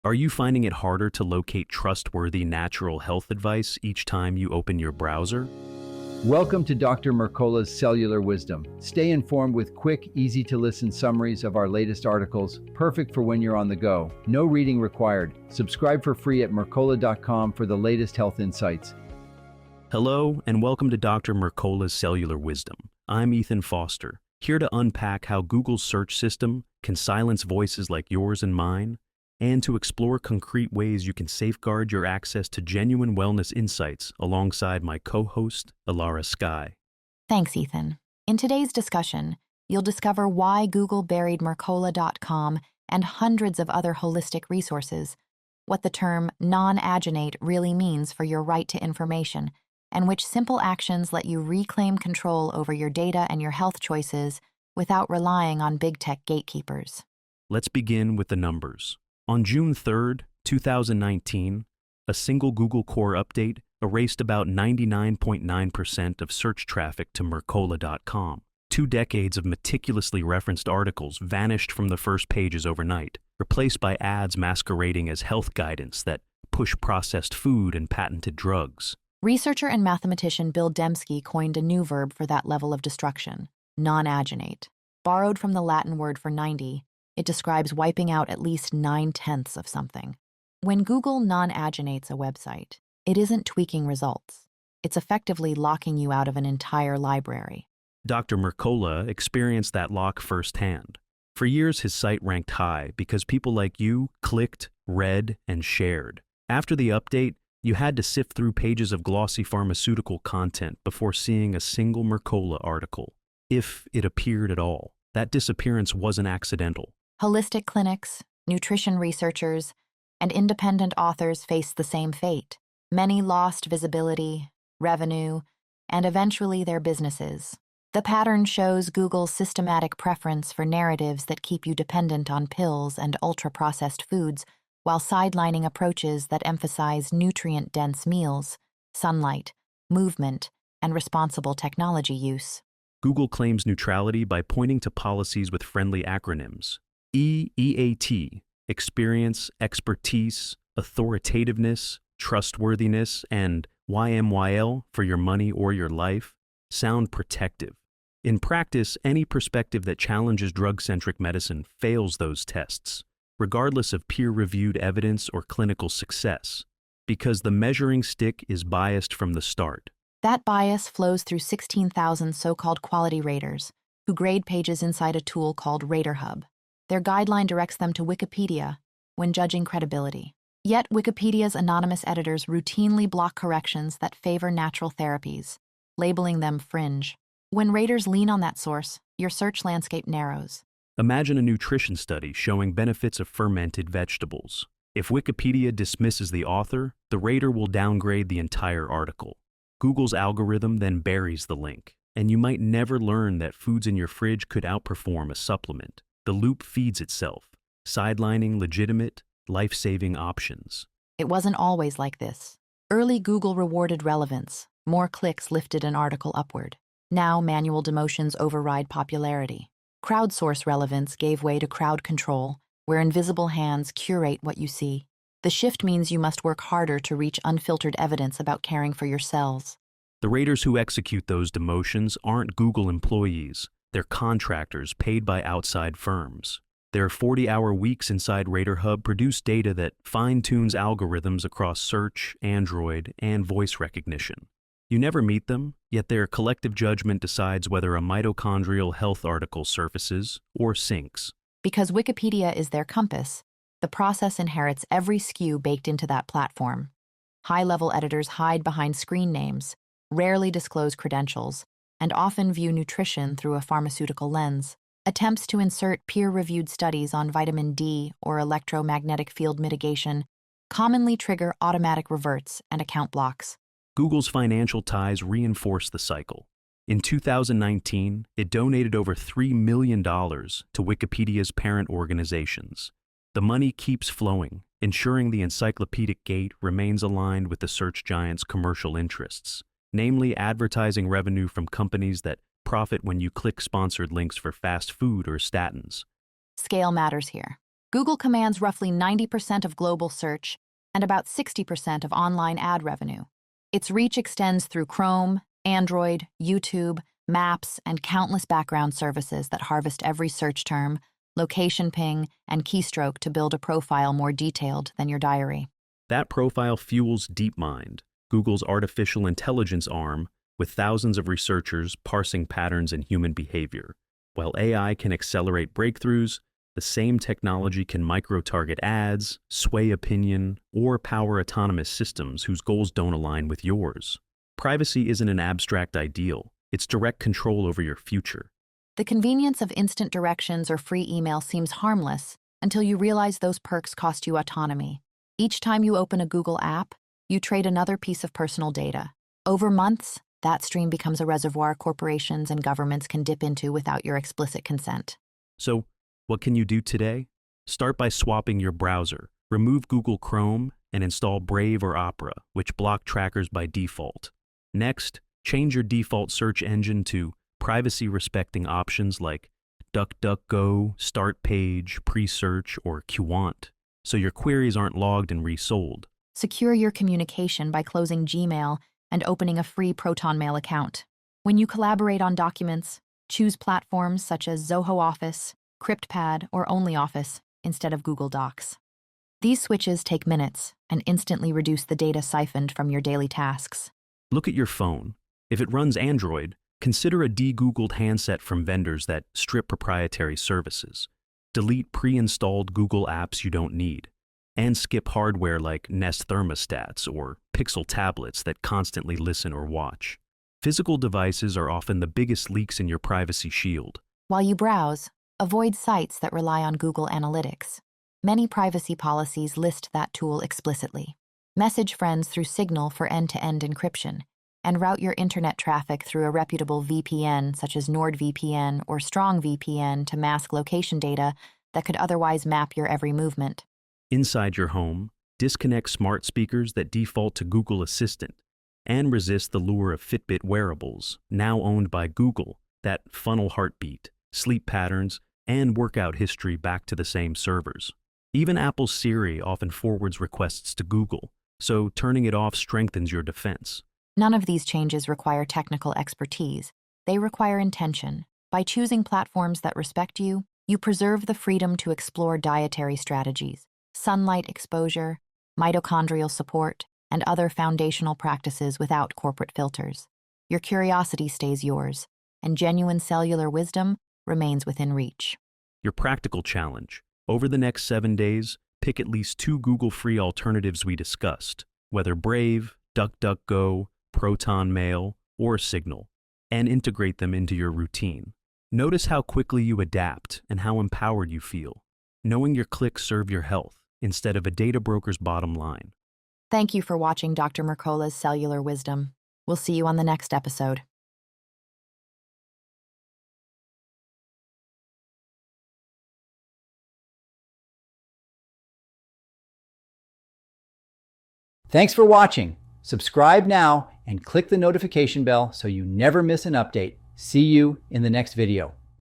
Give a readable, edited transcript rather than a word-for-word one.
Are you finding it harder to locate trustworthy natural health advice each time you open your browser? Welcome to Dr. Mercola's Cellular Wisdom. Stay informed with quick, easy-to-listen summaries of our latest articles, perfect for when you're on the go. No reading required. Subscribe for free at mercola.com for the latest health insights. Hello, and welcome to Dr. Mercola's Cellular Wisdom. I'm Ethan Foster, here to unpack how Google's search system can silence voices like yours and mine, and to explore concrete ways you can safeguard your access to genuine wellness insights alongside my co-host, Alara Sky. Thanks, Ethan. In today's discussion, you'll discover why Google buried Mercola.com and hundreds of other holistic resources, what the term non-aginate really means for your right to information, and which simple actions let you reclaim control over your data and your health choices without relying on big tech gatekeepers. Let's begin with the numbers. On June 3rd, 2019, a single Google Core update erased about 99.9% of search traffic to Mercola.com. 2 decades of meticulously referenced articles vanished from the first pages overnight, replaced by ads masquerading as health guidance that push processed food and patented drugs. Researcher and mathematician Bill Dembski coined a new verb for that level of destruction, non-aginate. Borrowed from the Latin word for 90, it describes wiping out at least 9/10 of something. When Google non-aginates a website, it isn't tweaking results. It's effectively locking you out of an entire library. Dr. Mercola experienced that lock firsthand. For years, his site ranked high because people like you clicked, read, and shared. After the update, you had to sift through pages of glossy pharmaceutical content before seeing a single Mercola article, if it appeared at all. That disappearance wasn't accidental. Holistic clinics, nutrition researchers, and independent authors faced the same fate. Many lost visibility, revenue, and eventually their businesses. The pattern shows Google's systematic preference for narratives that keep you dependent on pills and ultra-processed foods while sidelining approaches that emphasize nutrient-dense meals, sunlight, movement, and responsible technology use. Google claims neutrality by pointing to policies with friendly acronyms. EEAT, experience, expertise, authoritativeness, trustworthiness, and YMYL, for your money or your life, sound protective. In practice, any perspective that challenges drug-centric medicine fails those tests, regardless of peer-reviewed evidence or clinical success, because the measuring stick is biased from the start. That bias flows through 16,000 so-called quality raters, who grade pages inside a tool called RaterHub. Their guideline directs them to Wikipedia when judging credibility. Yet Wikipedia's anonymous editors routinely block corrections that favor natural therapies, labeling them fringe. When raters lean on that source, your search landscape narrows. Imagine a nutrition study showing benefits of fermented vegetables. If Wikipedia dismisses the author, the rater will downgrade the entire article. Google's algorithm then buries the link, and you might never learn that foods in your fridge could outperform a supplement. The loop feeds itself, sidelining legitimate, life-saving options. It wasn't always like this. Early Google rewarded relevance. More clicks lifted an article upward. Now manual demotions override popularity. Crowdsource relevance gave way to crowd control, where invisible hands curate what you see. The shift means you must work harder to reach unfiltered evidence about caring for your cells. The raters who execute those demotions aren't Google employees. They're contractors paid by outside firms. Their 40-hour weeks inside RaterHub produce data that fine-tunes algorithms across search, Android, and voice recognition. You never meet them, yet their collective judgment decides whether a mitochondrial health article surfaces or sinks. Because Wikipedia is their compass, the process inherits every skew baked into that platform. High-level editors hide behind screen names, rarely disclose credentials, and often view nutrition through a pharmaceutical lens. Attempts to insert peer-reviewed studies on vitamin D or electromagnetic field mitigation commonly trigger automatic reverts and account blocks. Google's financial ties reinforce the cycle. In 2019, it donated over $3 million to Wikipedia's parent organizations. The money keeps flowing, ensuring the encyclopedic gate remains aligned with the search giant's commercial interests, namely advertising revenue from companies that profit when you click sponsored links for fast food or statins. Scale matters here. Google commands roughly 90% of global search and about 60% of online ad revenue. Its reach extends through Chrome, Android, YouTube, Maps, and countless background services that harvest every search term, location ping, and keystroke to build a profile more detailed than your diary. That profile fuels DeepMind, Google's artificial intelligence arm, with thousands of researchers parsing patterns in human behavior. While AI can accelerate breakthroughs, the same technology can micro-target ads, sway opinion, or power autonomous systems whose goals don't align with yours. Privacy isn't an abstract ideal. It's direct control over your future. The convenience of instant directions or free email seems harmless until you realize those perks cost you autonomy. Each time you open a Google app, you trade another piece of personal data. Over months, that stream becomes a reservoir corporations and governments can dip into without your explicit consent. So, what can you do today? Start by swapping your browser. Remove Google Chrome and install Brave or Opera, which block trackers by default. Next, change your default search engine to privacy-respecting options like DuckDuckGo, Start Page, Pre-Search, or Qwant, so your queries aren't logged and resold. Secure your communication by closing Gmail and opening a free ProtonMail account. When you collaborate on documents, choose platforms such as Zoho Office, CryptPad, or OnlyOffice instead of Google Docs. These switches take minutes and instantly reduce the data siphoned from your daily tasks. Look at your phone. If it runs Android, consider a de-Googled handset from vendors that strip proprietary services. Delete pre-installed Google apps you don't need, and skip hardware like Nest thermostats or Pixel tablets that constantly listen or watch. Physical devices are often the biggest leaks in your privacy shield. While you browse, avoid sites that rely on Google Analytics. Many privacy policies list that tool explicitly. Message friends through Signal for end-to-end encryption, and route your internet traffic through a reputable VPN such as NordVPN or StrongVPN to mask location data that could otherwise map your every movement. Inside your home, disconnect smart speakers that default to Google Assistant, and resist the lure of Fitbit wearables, now owned by Google, that funnel heartbeat, sleep patterns, and workout history back to the same servers. Even Apple's Siri often forwards requests to Google, so turning it off strengthens your defense. None of these changes require technical expertise. They require intention. By choosing platforms that respect you, you preserve the freedom to explore dietary strategies, sunlight exposure, mitochondrial support, and other foundational practices without corporate filters. Your curiosity stays yours, and genuine cellular wisdom remains within reach. Your practical challenge. Over the next 7 days, pick at least 2 Google-free alternatives we discussed, whether Brave, DuckDuckGo, ProtonMail, or Signal, and integrate them into your routine. Notice how quickly you adapt and how empowered you feel, knowing your clicks serve your health instead of a data broker's bottom line. Thank you for watching Dr. Mercola's Cellular Wisdom. We'll see you on the next episode. Thanks for watching. Subscribe now and click the notification bell so you never miss an update. See you in the next video.